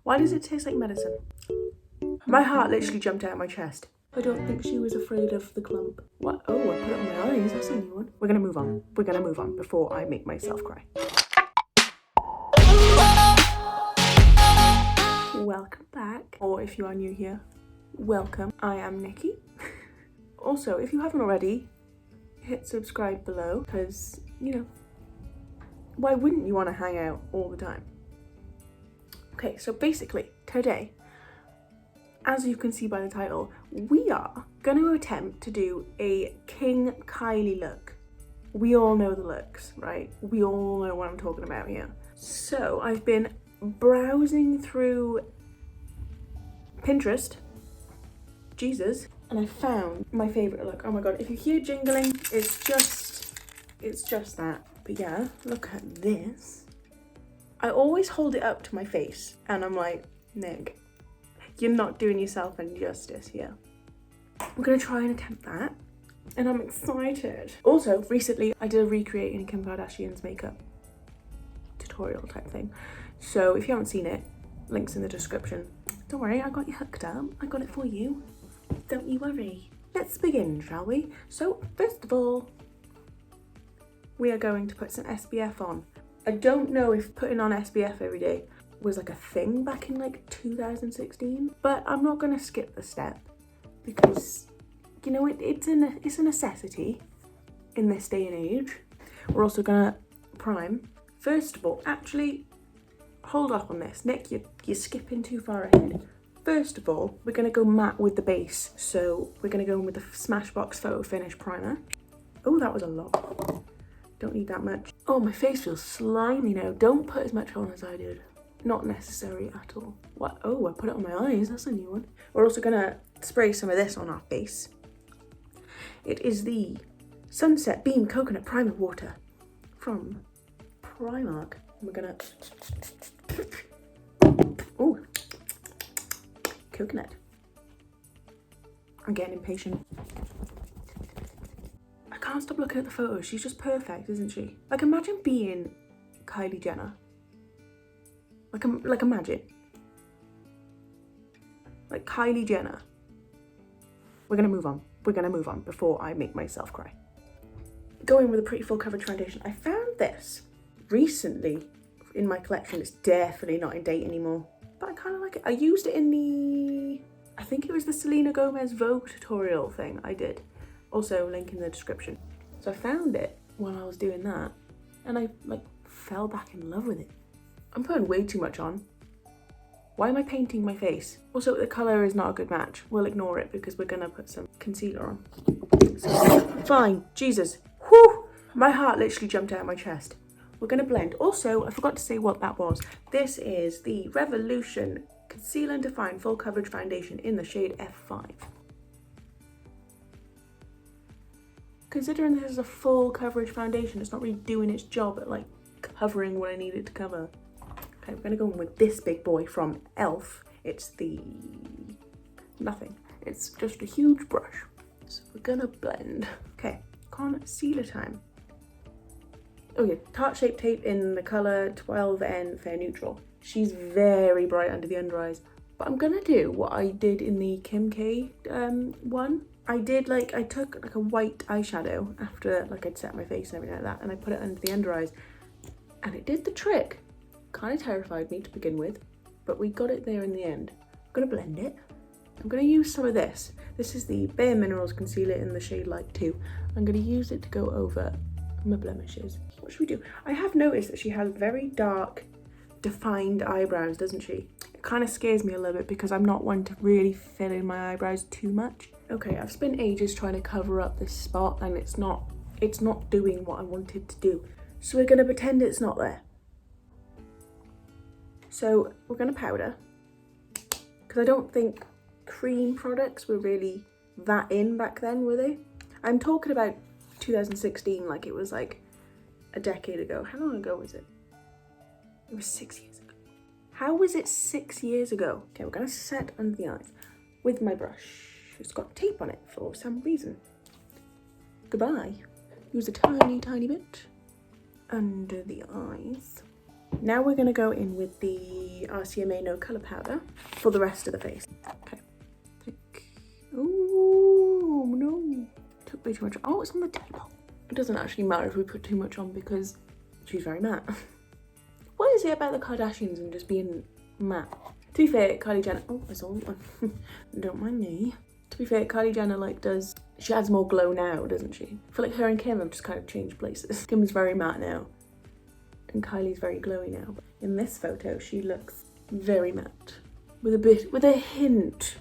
Why does it taste like medicine? My heart literally jumped out of my chest. I don't think she was afraid of the clump. What? Oh, I put it on my eyes. That's a new one. We're gonna move on. We're gonna move on before I make myself cry. Welcome back. Or if you are new here, welcome. I am Nikki. Also, if you haven't already, hit subscribe below because, you know, why wouldn't you want to hang out all the time? Okay, so basically, today, as you can see by the title, we are going to attempt to do a King Kylie look. We all know the looks, right? We all know what I'm talking about here. So I've been browsing through Pinterest, Jesus, and I found my favourite look. Oh my god, if you hear jingling, it's just that. But yeah, look at this. I always hold it up to my face and I'm like, Nick, you're not doing yourself any justice here. We're gonna try and attempt that, and I'm excited. Also, recently I did a recreating Kim Kardashian's makeup tutorial type thing. So if you haven't seen it, links in the description. Don't worry, I got you hooked up. I got it for you. Don't you worry. Let's begin, shall we? So first of all, we are going to put some SPF on. I don't know if putting on SPF every day was like a thing back in like 2016, but I'm not gonna skip the step because, you know, it's a necessity in this day and age. We're also gonna prime. First of all, actually, hold off on this. Nick, you're skipping too far ahead. First of all, we're gonna go matte with the base. So we're gonna go in with the Smashbox Photo Finish Primer. Oh, that was a lot. Don't need that much. Oh, my face feels slimy now. Don't put as much on as I did. Not necessary at all. What? Oh, I put it on my eyes. That's a new one. We're also gonna spray some of this on our face. It is the Sunset Beam Coconut Primer Water from Primark. We're gonna... Oh, coconut. I'm getting impatient. I can't stop looking at the photos. She's just perfect, isn't she? Like, imagine being Kylie Jenner. Like imagine. Like Kylie Jenner. We're gonna move on. We're gonna move on before I make myself cry. Going with a pretty full coverage foundation. I found this recently in my collection. It's definitely not in date anymore, but I kind of like it. I used it in the, I think it was the Selena Gomez Vogue tutorial thing I did. Also, link in the description. So I found it while I was doing that and I like fell back in love with it. I'm putting way too much on. Why am I painting my face? Also, the colour is not a good match. We'll ignore it because we're gonna put some concealer on. So, fine, Jesus. Whew! My heart literally jumped out of my chest. We're gonna blend. Also, I forgot to say what that was. This is the Revolution Conceal and Define Full Coverage Foundation in the shade F5. Considering this is a full coverage foundation, it's not really doing its job at like covering what I need it to cover. Okay, we're gonna go in with this big boy from e.l.f. It's the nothing. It's just a huge brush. So we're gonna blend. Okay, concealer time. Okay, Tarte Shape Tape in the colour 12N Fair Neutral. She's very bright under the under eyes, but I'm gonna do what I did in the Kim K one. I took like a white eyeshadow after like I'd set my face and everything like that, and I put it under the under eyes, and it did the trick. Kind of terrified me to begin with, but we got it there in the end. I'm gonna blend it. I'm gonna use some of this. This is the Bare Minerals Concealer in the shade Light 2. I'm gonna use it to go over my blemishes. What should we do? I have noticed that she has very dark, defined eyebrows, doesn't she? It kind of scares me a little bit because I'm not one to really fill in my eyebrows too much. Okay, I've spent ages trying to cover up this spot and it's not doing what I wanted to do. So we're gonna pretend it's not there. So we're gonna powder, because I don't think cream products were really that in back then, were they? I'm talking about 2016, like it was like a decade ago. How long ago was it? It was 6 years ago. How was it 6 years ago? Okay, we're gonna set under the eyes with my brush. It's got tape on it for some reason. Goodbye. Use a tiny, tiny bit under the eyes. Now we're gonna go in with the RCMA No Colour Powder for the rest of the face. Okay. Oh no, took way too much. Oh, it's on the table. It doesn't actually matter if we put too much on because she's very matte. What is it about the Kardashians and just being matte? To be fair, Kylie Jenner, oh, I saw one. Don't mind me. To be fair, Kylie Jenner she adds more glow now, doesn't she? I feel like her and Kim have just kind of changed places. Kim's very matte now and Kylie's very glowy now. In this photo, she looks very matte with a hint,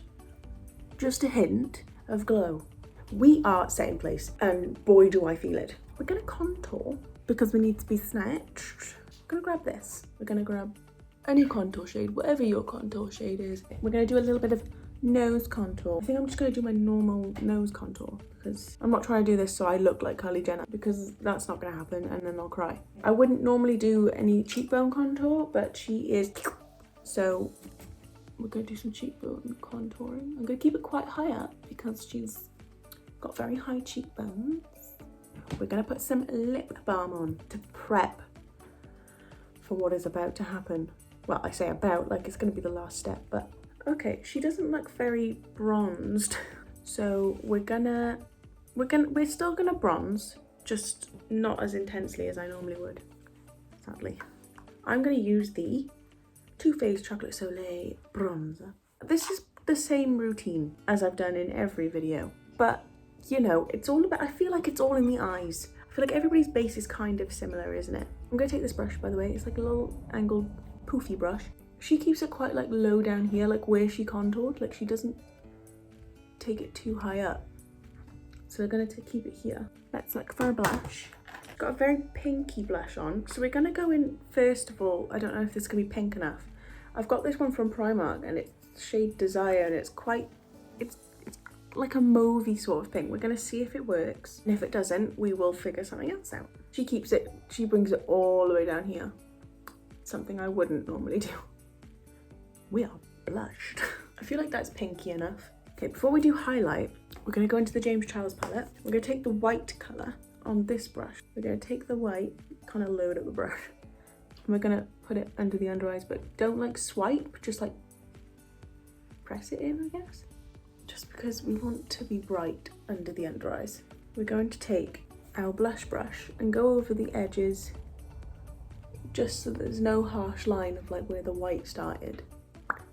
just a hint of glow. We are set in place and boy do I feel it. We're gonna contour because we need to be snatched. I'm gonna grab this. We're gonna grab any contour shade, whatever your contour shade is. We're gonna do a little bit of nose contour. I think I'm just gonna do my normal nose contour because I'm not trying to do this so I look like Kylie Jenner because that's not gonna happen and then I'll cry. I wouldn't normally do any cheekbone contour, but she is, so we're gonna do some cheekbone contouring. I'm gonna keep it quite high up because she's got very high cheekbones. We're gonna put some lip balm on to prep for what is about to happen. Well, I say about, like it's gonna be the last step, but okay, she doesn't look very bronzed. So we're still gonna bronze, just not as intensely as I normally would, sadly. I'm gonna use the Too Faced Chocolate Soleil bronzer. This is the same routine as I've done in every video, but you know, it's all about, I feel like it's all in the eyes. I feel like everybody's base is kind of similar, isn't it? I'm gonna take this brush, by the way. It's like a little angled poofy brush. She keeps it quite like low down here, like where she contoured, like she doesn't take it too high up. So we're gonna keep it here. Let's look for a blush. Got a very pinky blush on. So we're gonna go in, first of all, I don't know if this is gonna be pink enough. I've got this one from Primark and it's shade Desire and it's like a mauvey sort of pink. We're gonna see if it works. And if it doesn't, we will figure something else out. She brings it all the way down here. Something I wouldn't normally do. We are blushed. I feel like that's pinky enough. Okay, before we do highlight, we're gonna go into the James Charles palette. We're gonna take the white color on this brush. We're gonna take the white, kind of load up the brush. And we're gonna put it under the under eyes, but don't like swipe, just like press it in, I guess. Just because we want to be bright under the under eyes. We're going to take our blush brush and go over the edges just so there's no harsh line of like where the white started.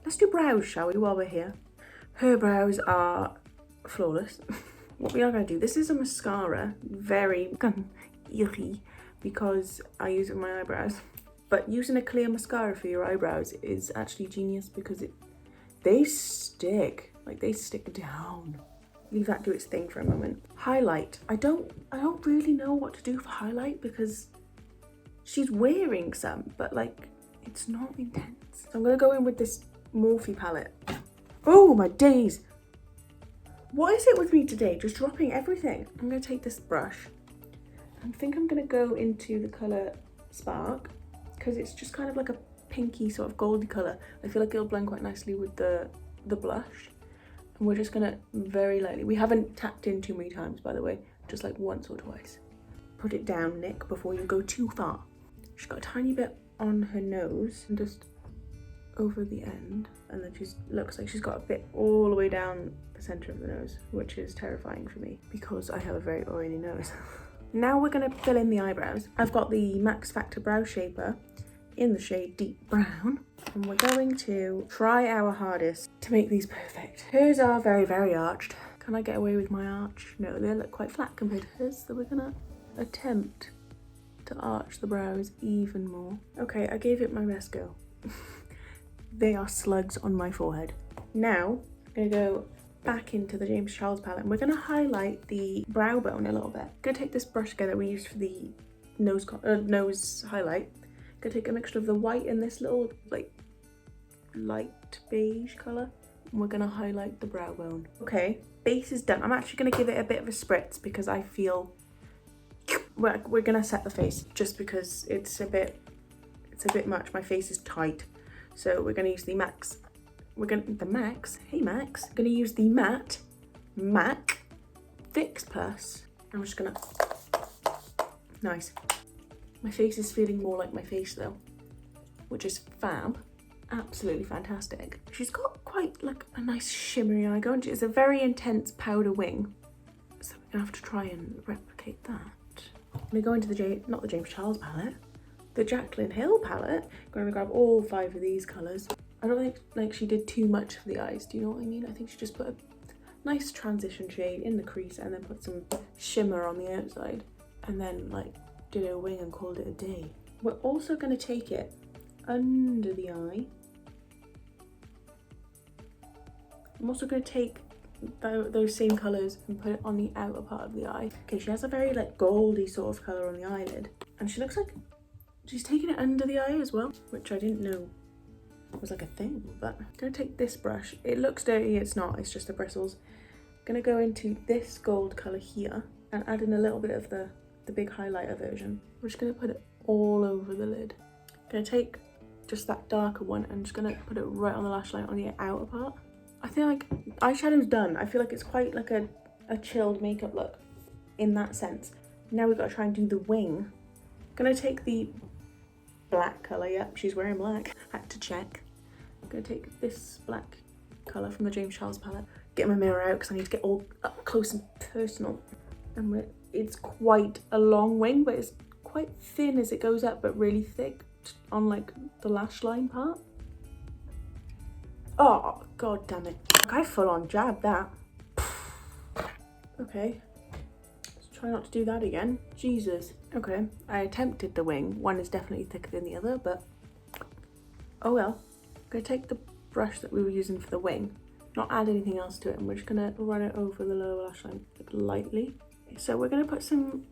Let's do brows, shall we, while we're here? Her brows are flawless. What we are going to do, this is a mascara, very yucky because I use it on my eyebrows. But using a clear mascara for your eyebrows is actually genius because they stick. Like they stick down. Leave that do its thing for a moment. Highlight. I don't really know what to do for highlight because she's wearing some, but like it's not intense. So I'm gonna go in with this Morphe palette. Oh my days. What is it with me today? Just dropping everything. I'm gonna take this brush. I think I'm gonna go into the color Spark because it's just kind of like a pinky sort of goldy color. I feel like it'll blend quite nicely with the blush. And we're just gonna very lightly, we haven't tapped in too many times, by the way, just like once or twice. Put it down, Nick, before you go too far. She's got a tiny bit on her nose and just over the end. And then she looks like she's got a bit all the way down the center of the nose, which is terrifying for me because I have a very oily nose. Now we're gonna fill in the eyebrows. I've got the Max Factor Brow Shaper in the shade Deep Brown. And we're going to try our hardest to make these perfect. Hers are very, very arched. Can I get away with my arch? No, they look quite flat compared to hers, so we're gonna attempt to arch the brows even more. Okay, I gave it my best go. They are slugs on my forehead. Now, I'm gonna go back into the James Charles palette and we're gonna highlight the brow bone a little bit. I'm gonna take this brush again that we used for the nose highlight. I'm gonna take a mixture of the white and this little like light beige color, and we're gonna highlight the brow bone. Okay, base is done. I'm actually gonna give it a bit of a spritz because I feel we're gonna set the face just because it's a bit much. My face is tight, so we're gonna use the Max. Hey Max. I'm gonna use the matte MAC Fix Plus. I'm just gonna nice. My face is feeling more like my face though. which is fab. Absolutely fantastic. She's got quite like a nice shimmery eye going. It's a very intense powder wing. So we're gonna have to try and replicate that. I'm gonna go into not the James Charles palette, the Jaclyn Hill palette. I'm gonna grab all 5 of these colours. I don't think like she did too much for the eyes, do you know what I mean? I think she just put a nice transition shade in the crease and then put some shimmer on the outside and then like did a wing and called it a day. We're also gonna take it under the eye. I'm also gonna take those same colours and put it on the outer part of the eye. Okay, she has a very like goldy sort of colour on the eyelid and she looks like she's taking it under the eye as well, which I didn't know was like a thing. But I'm gonna take this brush. It looks dirty, it's not, it's just the bristles. I'm gonna go into this gold colour here and add in a little bit of the big highlighter version. We're just gonna put it all over the lid. I'm gonna take just that darker one and just gonna put it right on the lash line on the outer part. I feel like eyeshadow's done. I feel like it's quite like a chilled makeup look in that sense. Now we've got to try and do the wing. I'm gonna take the black colour. Yep, she's wearing black. Had to check. I'm gonna take this black colour from the James Charles palette. Get my mirror out because I need to get all up close and personal. And it's quite a long wing, but it's quite thin as it goes up, but really thick on like the lash line part. Oh, god damn it. I full on jabbed that. Okay. Let's try not to do that again. Jesus. Okay, I attempted the wing. One is definitely thicker than the other, but oh well. I'm gonna take the brush that we were using for the wing, not add anything else to it, and we're just gonna run it over the lower lash line like, lightly. So we're gonna put some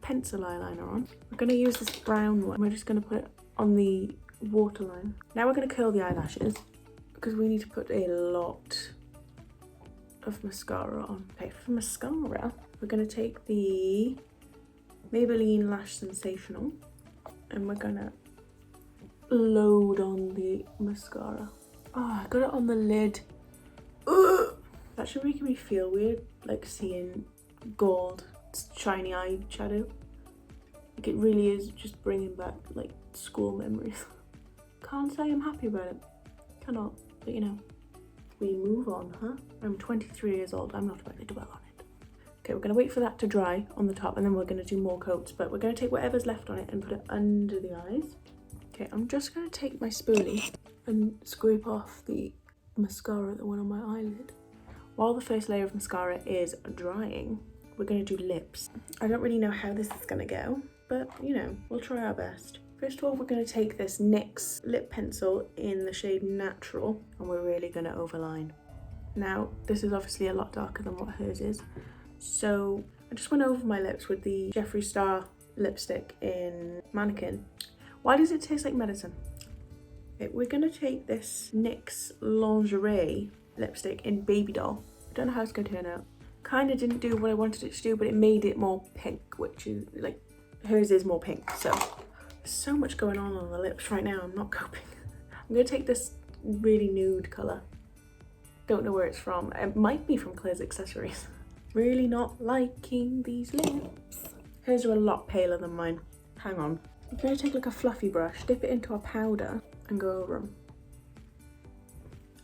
pencil eyeliner on. We're gonna use this brown one. We're just gonna put it on the waterline. Now we're gonna curl the eyelashes, because we need to put a lot of mascara on. Okay, for mascara, we're going to take the Maybelline Lash Sensational and we're going to load on the mascara. Oh, I got it on the lid. Ugh! That's actually making me feel weird, like seeing gold, shiny eyeshadow. Like it really is just bringing back like school memories. Can't say I'm happy about it. Cannot. But you know, we move on, huh? I'm 23 years old, I'm not about to dwell on it. Okay, we're gonna wait for that to dry on the top and then we're gonna do more coats, but we're gonna take whatever's left on it and put it under the eyes. Okay, I'm just gonna take my spoolie and scrape off the mascara, the one on my eyelid. While the first layer of mascara is drying, we're gonna do lips. I don't really know how this is gonna go, but you know, we'll try our best. First of all, we're going to take this NYX lip pencil in the shade Natural and we're really going to overline. Now, this is obviously a lot darker than what hers is. So I just went over my lips with the Jeffree Star lipstick in Mannequin. Why does it taste like medicine? Okay, we're going to take this NYX Lingerie lipstick in Baby Doll. I don't know how it's going to turn out. Kind of didn't do what I wanted it to do, but it made it more pink, which is like, hers is more pink, so. So much going on the lips right now, I'm not coping. I'm gonna take this really nude colour. Don't know where it's from. It might be from Claire's Accessories. Really not liking these lips. Hers are a lot paler than mine. Hang on. I'm gonna take like a fluffy brush, dip it into a powder and go over them.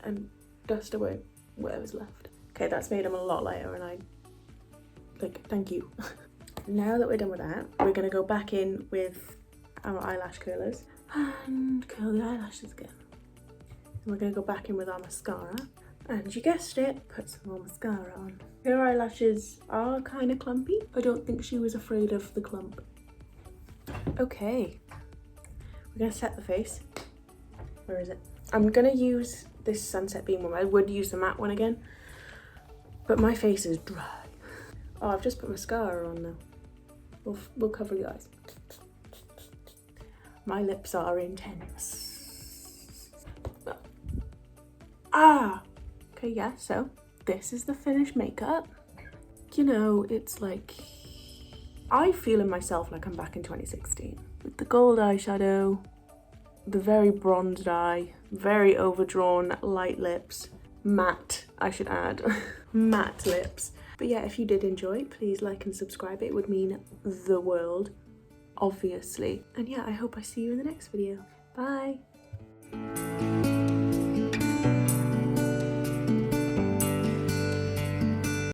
And dust away whatever's left. Okay, that's made them a lot lighter and I, like, thank you. Now that we're done with that, we're gonna go back in with our eyelash curlers and curl the eyelashes again. And we're going to go back in with our mascara and you guessed it, put some more mascara on. Her eyelashes are kind of clumpy. I don't think she was afraid of the clump. Okay, we're going to set the face. Where is it? I'm going to use this Sunset Beam one. I would use the matte one again, but my face is dry. Oh, I've just put mascara on now. We'll cover the eyes. My lips are intense. Ah! Okay, yeah, so this is the finished makeup. You know, it's like, I feel in myself like I'm back in 2016. With the gold eyeshadow, the very bronzed eye, very overdrawn light lips, matte, I should add, matte lips. But yeah, if you did enjoy, please like and subscribe. It would mean the world. Obviously. And yeah, I hope I see you in the next video. Bye! bye.